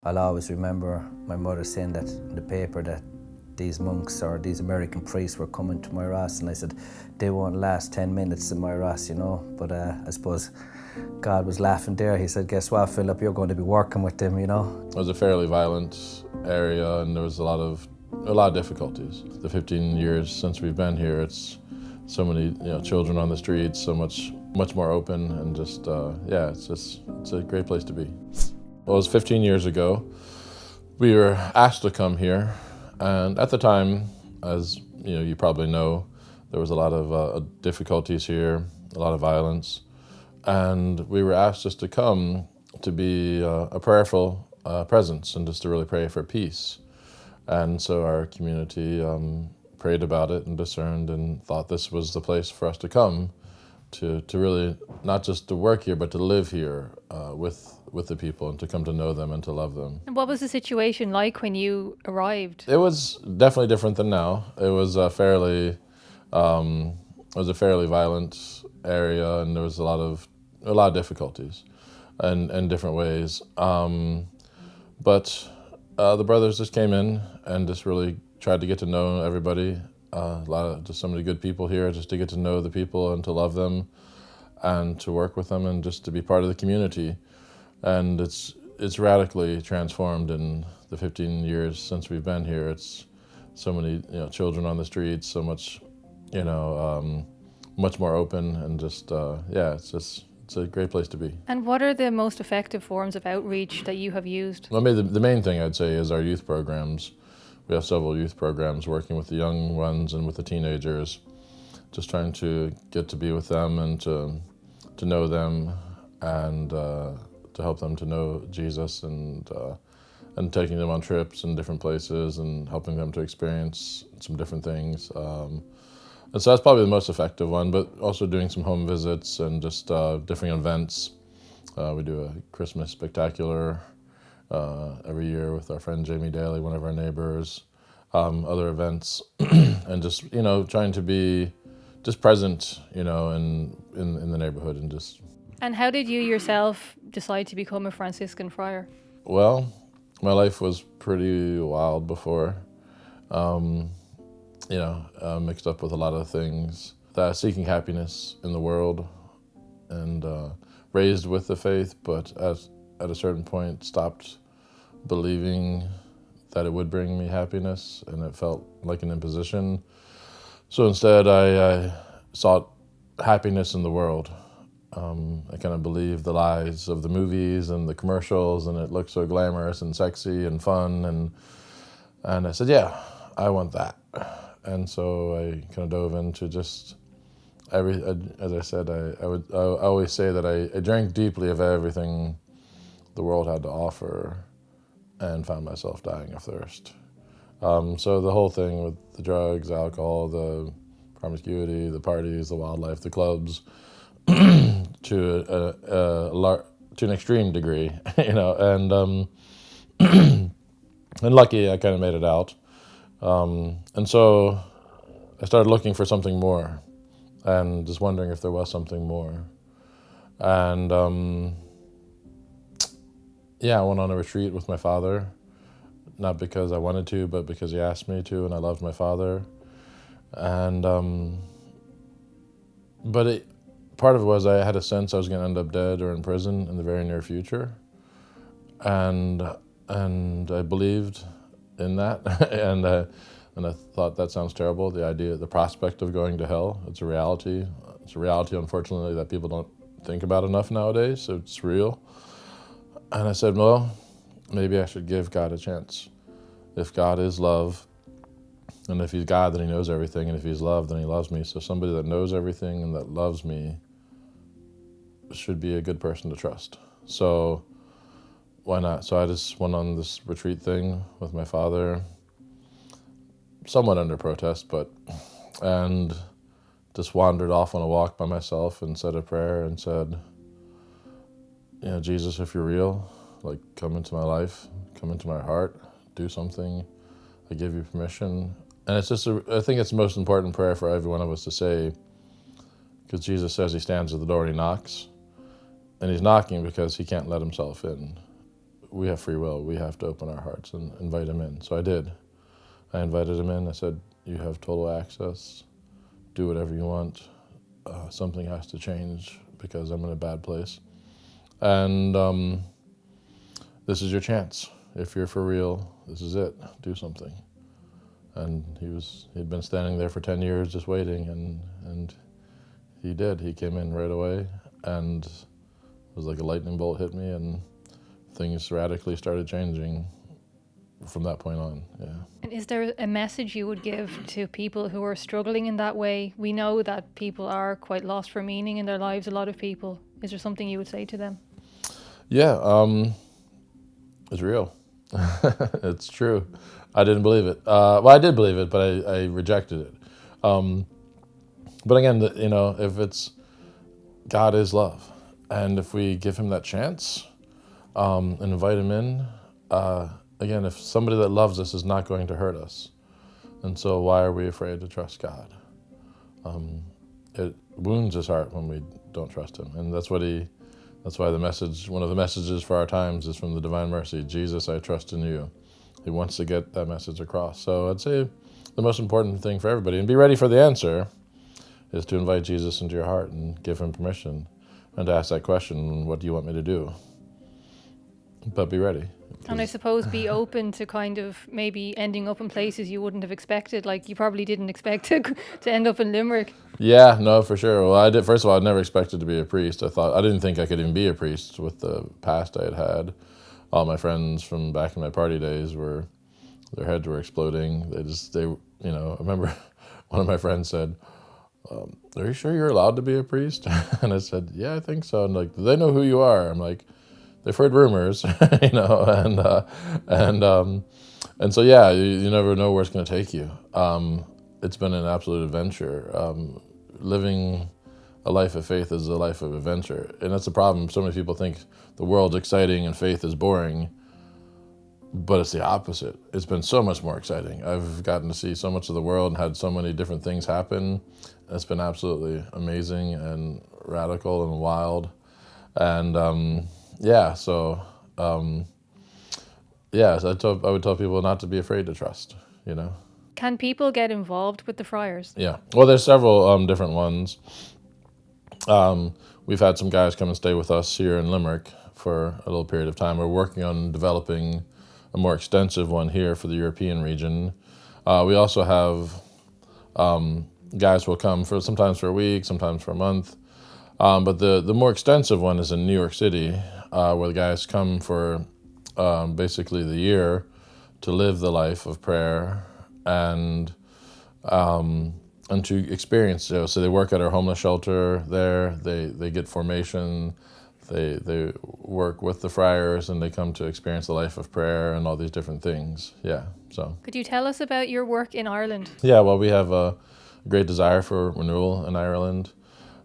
I'll always remember my mother saying that in the paper that these monks or these American priests were coming to Moyross, and I said, they won't last 10 minutes in Moyross, you know. But I suppose God was laughing there. He said, guess what, Philip, you're going to be working with them, you know. It was a fairly violent area, and there was a lot of difficulties. The 15 years since we've been here, it's so many children on the streets, so much more open, and just it's a great place to be. Well, it was 15 years ago. We were asked to come here, and at the time, as you probably know, there was a lot of difficulties here, a lot of violence, and we were asked just to come to be a prayerful presence and just to really pray for peace. And so our community prayed about it and discerned and thought this was the place for us to come to really not just to work here, but to live here with the people and to come to know them and to love them. And what was the situation like when you arrived? It was definitely different than now. It was a fairly violent area, and there was a lot of difficulties in different ways. But the brothers just came in and just really tried to get to know everybody. Just so many good people here, just to get to know the people and to love them and to work with them and just to be part of the community. And it's radically transformed in the 15 years since we've been here. It's so many children on the streets, so much much more open, and just it's a great place to be. And what are the most effective forms of outreach that you have used? Well, maybe the main thing I'd say is our youth programs. We have several youth programs working with the young ones and with the teenagers, just trying to get to be with them and to know them and to help them to know Jesus and taking them on trips in different places and helping them to experience some different things. And so that's probably the most effective one, but also doing some home visits and just different events. We do a Christmas spectacular every year with our friend Jamie Daly, one of our neighbors, other events, and just trying to be just present, in the neighborhood and just. And how did you yourself decide to become a Franciscan friar? Well, my life was pretty wild before, mixed up with a lot of things. Seeking happiness in the world, and raised with the faith, but at a certain point stopped believing that it would bring me happiness, and it felt like an imposition. So instead I sought happiness in the world. I kind of believed the lies of the movies and the commercials, and it looked so glamorous and sexy and fun, and I said, yeah, I want that. And so I kind of dove into just as I said, I always say that I drank deeply of everything the world had to offer and found myself dying of thirst. So the whole thing with the drugs, alcohol, the promiscuity, the parties, the wildlife, the clubs, to an extreme degree, and lucky I kind of made it out. And so I started looking for something more and just wondering if there was something more. And I went on a retreat with my father, not because I wanted to, but because he asked me to, and I loved my father. And part of it was I had a sense I was going to end up dead or in prison in the very near future, and I believed in that, and I thought that sounds terrible. The prospect of going to hell. It's a reality. It's a reality, unfortunately, that people don't think about enough nowadays. So it's real. And I said, well, maybe I should give God a chance. If God is love, and if he's God, then he knows everything, and if he's love, then he loves me. So somebody that knows everything and that loves me should be a good person to trust. So why not? So I just went on this retreat thing with my father, somewhat under protest, and just wandered off on a walk by myself and said a prayer and said, Jesus, if you're real, like, come into my life, come into my heart, do something. I give you permission. And it's just, I think it's the most important prayer for every one of us to say, because Jesus says he stands at the door and he knocks. And he's knocking because he can't let himself in. we have free will. We have to open our hearts and invite him in. So I did. I invited him in. I said, you have total access. Do whatever you want. Something has to change because I'm in a bad place. And this is your chance. If you're for real, this is it. Do something. And he'd been standing there for 10 years just waiting, and he did. He came in right away, and it was like a lightning bolt hit me, and things radically started changing from that point on, yeah. And is there a message you would give to people who are struggling in that way? We know that people are quite lost for meaning in their lives, a lot of people. Is there something you would say to them? Yeah, it's real. It's true. I didn't believe it. Well, I did believe it, but I rejected it. But again, if it's, God is love. And if we give him that chance and invite him in, again, if somebody that loves us is not going to hurt us, and so why are we afraid to trust God? It wounds his heart when we don't trust him. And that's why one of the messages for our times is from the Divine Mercy, Jesus, I trust in you. He wants to get that message across. So I'd say the most important thing for everybody, and be ready for the answer, is to invite Jesus into your heart and give him permission, and to ask that question, what do you want me to do? But be ready. And I suppose be open to kind of maybe ending up in places you wouldn't have expected. Like you probably didn't expect to end up in Limerick. Yeah, no, for sure. Well, I did. First of all, I never expected to be a priest. I didn't think I could even be a priest with the past I had had. All my friends from back in my party days their heads were exploding. I remember one of my friends said, are you sure you're allowed to be a priest? And I said, yeah, I think so. And like, do they know who you are? I'm like, they've heard rumors, and so yeah, you never know where it's going to take you. It's been an absolute adventure. Living a life of faith is a life of adventure, and that's the problem. So many people think the world's exciting and faith is boring, but it's the opposite. It's been so much more exciting. I've gotten to see so much of the world and had so many different things happen. It's been absolutely amazing and radical and wild, and so I would tell people not to be afraid to trust, Can people get involved with the Friars? Yeah, well, there's several different ones. We've had some guys come and stay with us here in Limerick for a little period of time. We're working on developing a more extensive one here for the European region. We also have guys who will come sometimes for a week, sometimes for a month. But the more extensive one is in New York City, where the guys come for basically the year to live the life of prayer and to experience. So they work at our homeless shelter there. They get formation. They work with the friars, and they come to experience the life of prayer and all these different things. Yeah. So. Could you tell us about your work in Ireland? Yeah. Well, we have a great desire for renewal in Ireland.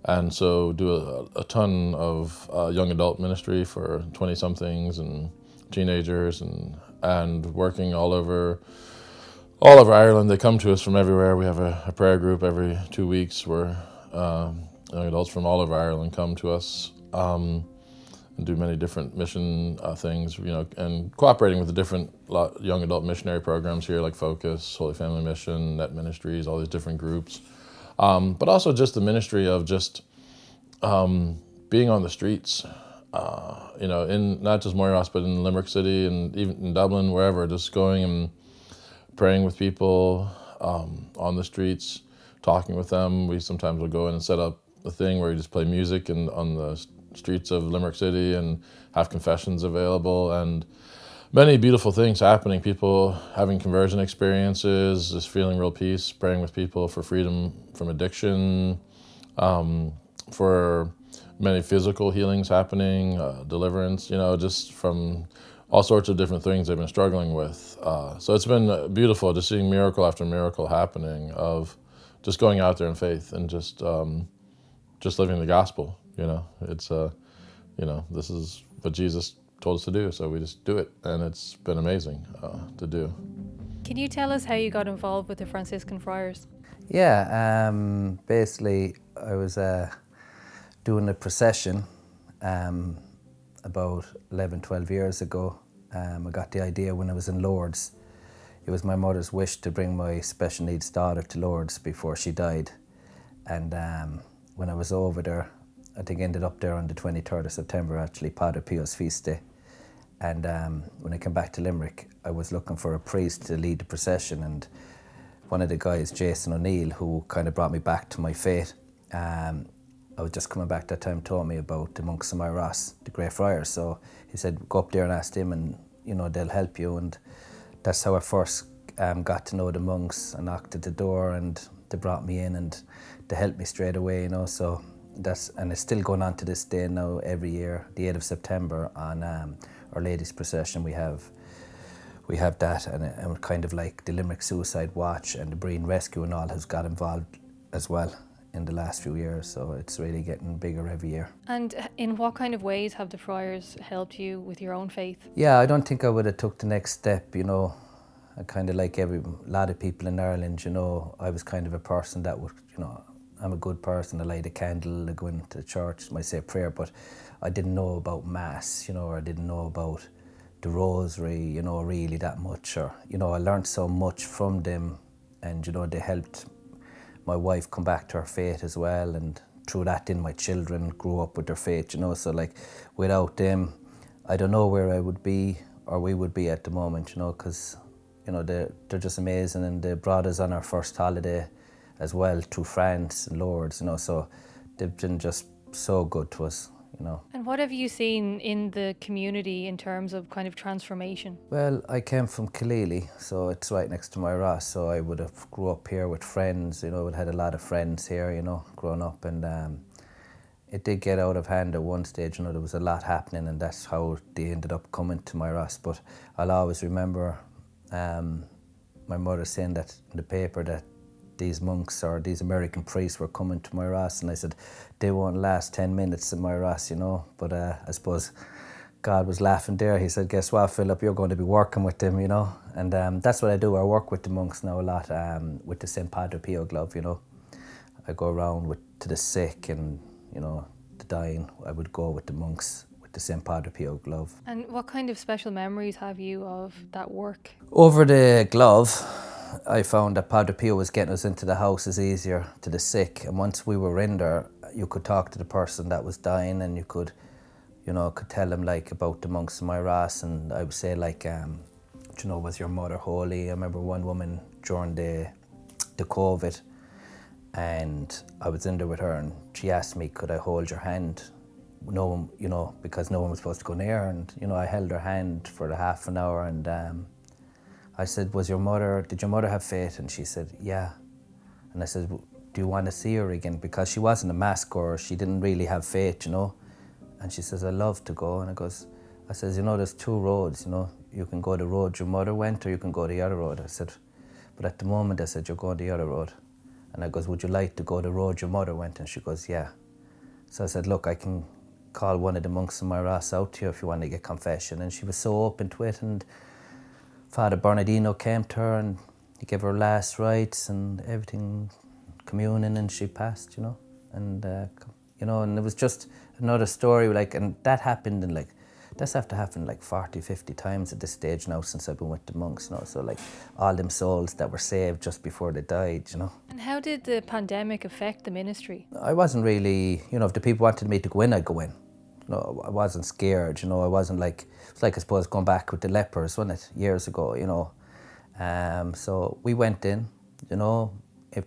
And so do a ton of young adult ministry for 20-somethings and teenagers and working all over Ireland. They come to us from everywhere. We have a prayer group every 2 weeks where young adults from all over Ireland come to us and do many different mission things, and cooperating with the different young adult missionary programs here like Focus, Holy Family Mission, Net Ministries, all these different groups. But also just the ministry of just being on the streets, in not just Moyross, but in Limerick City and even in Dublin, wherever, just going and praying with people on the streets, talking with them. We sometimes will go in and set up a thing where we just play music on the streets of Limerick City and have confessions available, and many beautiful things happening, people having conversion experiences, just feeling real peace, praying with people for freedom from addiction, for many physical healings happening, deliverance, just from all sorts of different things they've been struggling with. So it's been beautiful just seeing miracle after miracle happening of just going out there in faith and just living the gospel, It's, this is what Jesus told us to do, so we just do it, and it's been amazing to do. Can you tell us how you got involved with the Franciscan Friars? Yeah, basically I was doing a procession about 11, 12 years ago, I got the idea when I was in Lourdes. It was my mother's wish to bring my special needs daughter to Lourdes before she died. And when I was over there, I think I ended up there on the 23rd of September, actually, Padre Pio's feast day. And when I came back to Limerick, I was looking for a priest to lead the procession, and one of the guys, Jason O'Neill, who kind of brought me back to my faith, I was just coming back that time, told me about the monks of Moyross, the Great Friars. So he said, go up there and ask them, and they'll help you. And that's how I first got to know the monks. I knocked at the door and they brought me in and they helped me straight away, So and it's still going on to this day now. Every year, the 8th of September, on Our Lady's procession, we have that, and kind of like the Limerick Suicide Watch and the Breen Rescue and all has got involved as well in the last few years, so it's really getting bigger every year. And in what kind of ways have the Friars helped you with your own faith? Yeah, I don't think I would have took the next step, I kind of like a lot of people in Ireland, I was kind of a person that would, I'm a good person, I light a candle, I go into the church, I might say a prayer, but I didn't know about Mass, or I didn't know about the Rosary, really that much, or, I learned so much from them, and, they helped my wife come back to her faith as well, and through that then my children grew up with their faith, so like without them, I don't know where I would be or we would be at the moment, because, they're just amazing, and they brought us on our first holiday as well to France and Lourdes, so they've been just so good to us. And what have you seen in the community in terms of kind of transformation? Well, I came from Killeely, so it's right next to Moyross, so I would have grew up here with friends, I had a lot of friends here, growing up, and it did get out of hand at one stage, there was a lot happening, and that's how they ended up coming to Moyross. But I'll always remember my mother saying that in the paper that these monks or these American priests were coming to Moyross, and I said, they won't last 10 minutes in Moyross, but I suppose God was laughing there. He said, guess what, Philip, you're going to be working with them, and that's what I do. I work with the monks now a lot, with the St. Padre Pio glove, I go around to the sick and, the dying. I would go with the monks with the St. Padre Pio glove. And what kind of special memories have you of that work? Over the glove, I found that Padre Pio was getting us into the houses easier, to the sick, and once we were in there, you could talk to the person that was dying, and you could tell them like about the monks of Moyross, and I would say like, was your mother holy? I remember one woman during the COVID, and I was in there with her, and she asked me, could I hold your hand? No one, because no one was supposed to go near, and I held her hand for the half an hour, and I said, did your mother have faith? And she said, yeah. And I said, do you want to see her again? Because she wasn't a mass goer, she didn't really have faith, And she says, I love to go. And I says, there's two roads, you can go the road your mother went, or you can go the other road. I said, but at the moment, I said, you're going the other road. And I goes, would you like to go the road your mother went? And she goes, yeah. So I said, look, I can call one of the monks in Moyross out to you if you want to get confession. And she was so open to it, and Father Bernardino came to her and he gave her last rites and everything, communion, and she passed, and and it was just another story, and that happened in that's after happened 40, 50 times at this stage now since I've been with the monks, so all them souls that were saved just before they died, And how did the pandemic affect the ministry? I wasn't really, if the people wanted me to go in, I'd go in. I wasn't scared, I wasn't it's I suppose going back with the lepers, wasn't it, years ago, so we went in, if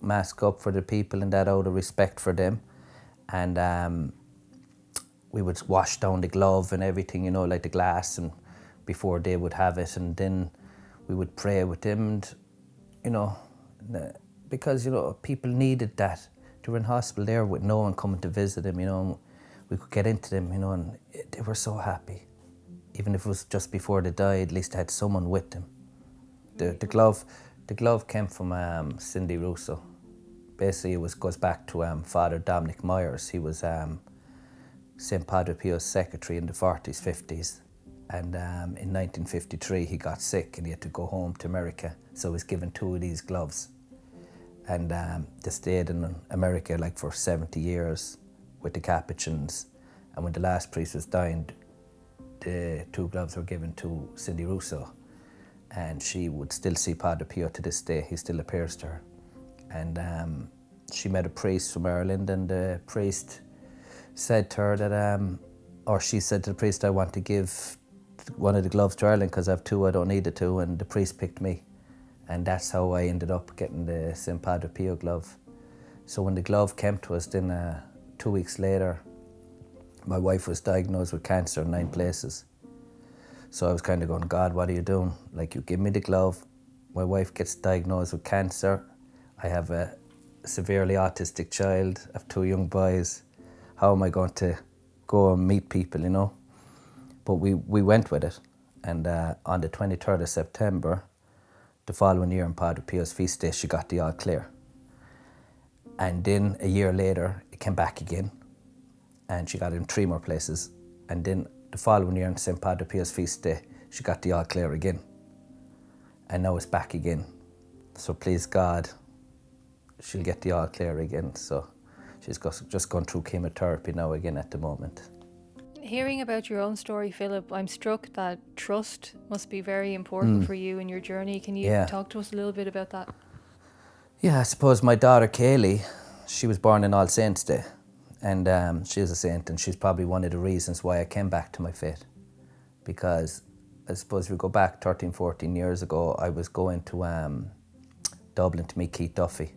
mask up for the people and that out of respect for them, and we would wash down the glove and everything, like the glass, and before they would have it, and then we would pray with them, and because people needed that. They were in hospital there with no one coming to visit them, we could get into them, and they were so happy. Even if it was just before they died, at least they had someone with them. The glove came from Cindy Russo. Basically, goes back to Father Dominic Myers. He was St. Padre Pio's secretary in the 40s, 50s. And in 1953, he got sick and he had to go home to America. So he was given two of these gloves. And they stayed in America for 70 years with the Capuchins. And when the last priest was dying, the 2 gloves were given to Cindy Russo, and she would still see Padre Pio to this day. He still appears to her. And she met a priest from Ireland, and the priest said to her that, or she said to the priest, I want to give one of the gloves to Ireland because I have 2, I don't need the 2, and the priest picked me. And that's how I ended up getting the St. Padre Pio glove. So when the glove came to us, then 2 weeks later, my wife was diagnosed with cancer in 9 places. So I was kind of going, God, what are you doing? Like, you give me the glove, my wife gets diagnosed with cancer, I have a severely autistic child, I have 2 young boys. How am I going to go and meet people, you know? But we went with it. And on the 23rd of September, the following year on Padre Pio's feast day, she got the all clear. And then a year later, it came back again, and she got it in 3 more places. And then the following year on St. Padre Pio's feast day, she got the all clear again. And now it's back again. So please God, she'll get the all clear again. So she's just gone through chemotherapy now again at the moment. Hearing about your own story, Philip, I'm struck that trust must be very important for you in your journey. Can you talk to us a little bit about that? Yeah, I suppose my daughter Kaylee, she was born on All Saints' Day, and she is a saint, and she's probably one of the reasons why I came back to my faith. Because I suppose if we go back 13, 14 years ago, I was going to Dublin to meet Keith Duffy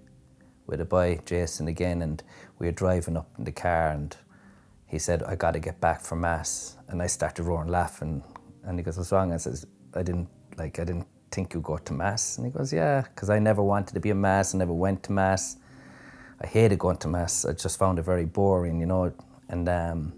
with a boy, Jason, again, and we were driving up in the car, and he said, I got to get back for Mass. And I started roaring laughing, and he goes, what's wrong? I says, I didn't think you go to Mass. And he goes, yeah, because I never wanted to be in Mass, I never went to Mass. I hated going to Mass, I just found it very boring, you know. And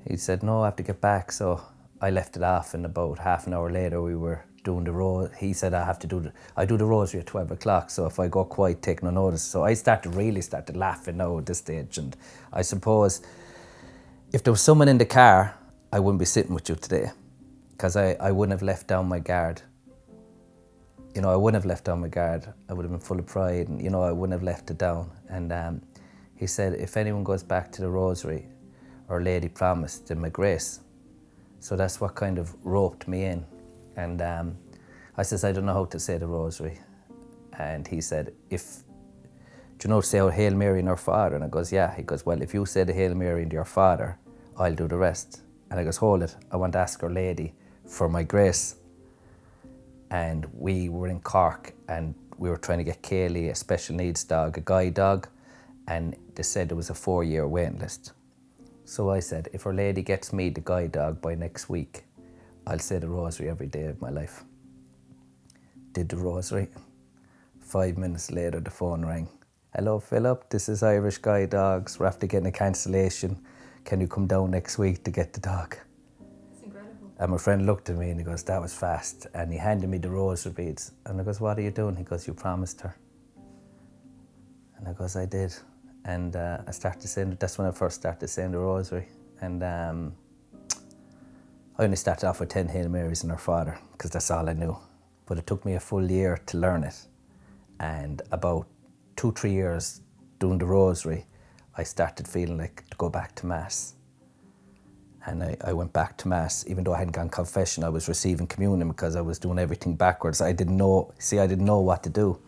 he said, no, I have to get back. So I left it off, and about half an hour later we were doing the rosary. He said I do the rosary at 12 o'clock, so if I go quiet, take no notice. So I really started laughing now at this stage. And I suppose if there was someone in the car, I wouldn't be sitting with you today, because I wouldn't have left down my guard. You know, I wouldn't have left down my guard. I would have been full of pride, and, you know, I wouldn't have left it down. And he said, if anyone goes back to the rosary, Our Lady promised them a grace. So that's what kind of roped me in. And I says, I don't know how to say the rosary. And he said, do you know to say Hail Mary and Our Father? And I goes, yeah. He goes, well, if you say the Hail Mary and Your Father, I'll do the rest. And I goes, hold it, I want to ask Our Lady for my grace. And we were in Cork, and we were trying to get Kaylee a special needs dog, a guide dog, and they said there was a 4-year waiting list. So I said, if Our Lady gets me the guide dog by next week, I'll say the rosary every day of my life. Did the rosary. 5 minutes later, the phone rang. Hello, Philip, this is Irish Guide Dogs. We're after getting a cancellation. Can you come down next week to get the dog? It's incredible. And my friend looked at me and he goes, that was fast. And he handed me the rosary beads. And I goes, what are you doing? He goes, you promised her. And I goes, I did. And I started saying, that's when I first started saying the rosary. And I only started off with 10 Hail Marys and Our Father, because that's all I knew. But it took me a full year to learn it. And about 2-3 years doing the rosary, I started feeling like to go back to Mass. And I went back to Mass. Even though I hadn't gone confession, I was receiving communion because I was doing everything backwards. I didn't know what to do.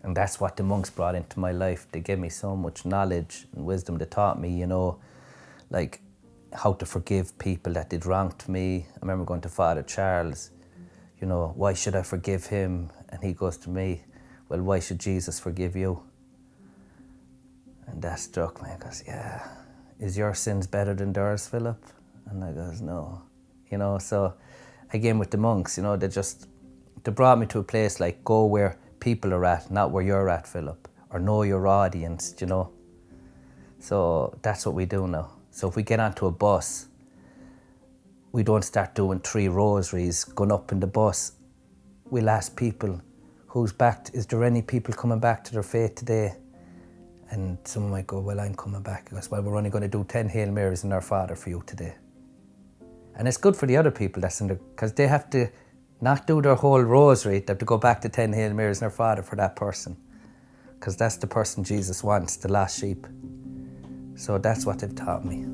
And that's what the monks brought into my life. They gave me so much knowledge and wisdom. They taught me, you know, like how to forgive people that did wrong to me. I remember going to Father Charles, you know, why should I forgive him? And he goes to me, well, why should Jesus forgive you? And that struck me. I goes, yeah, is your sins better than theirs, Philip? And I goes, no. You know, so again with the monks, you know, they brought me to a place like, go where people are at, not where you're at, Philip, or know your audience, you know. So that's what we do now. So if we get onto a bus, we don't start doing 3 rosaries going up in the bus. We'll ask people, is there any people coming back to their faith today? And someone might go, well, I'm coming back. He goes, well, we're only going to do 10 Hail Marys and Our Father for you today. And it's good for the other people that's in there, because they have to not do their whole rosary, they have to go back to 10 Hail Marys and Our Father for that person. Because that's the person Jesus wants, the last sheep. So that's what they've taught me.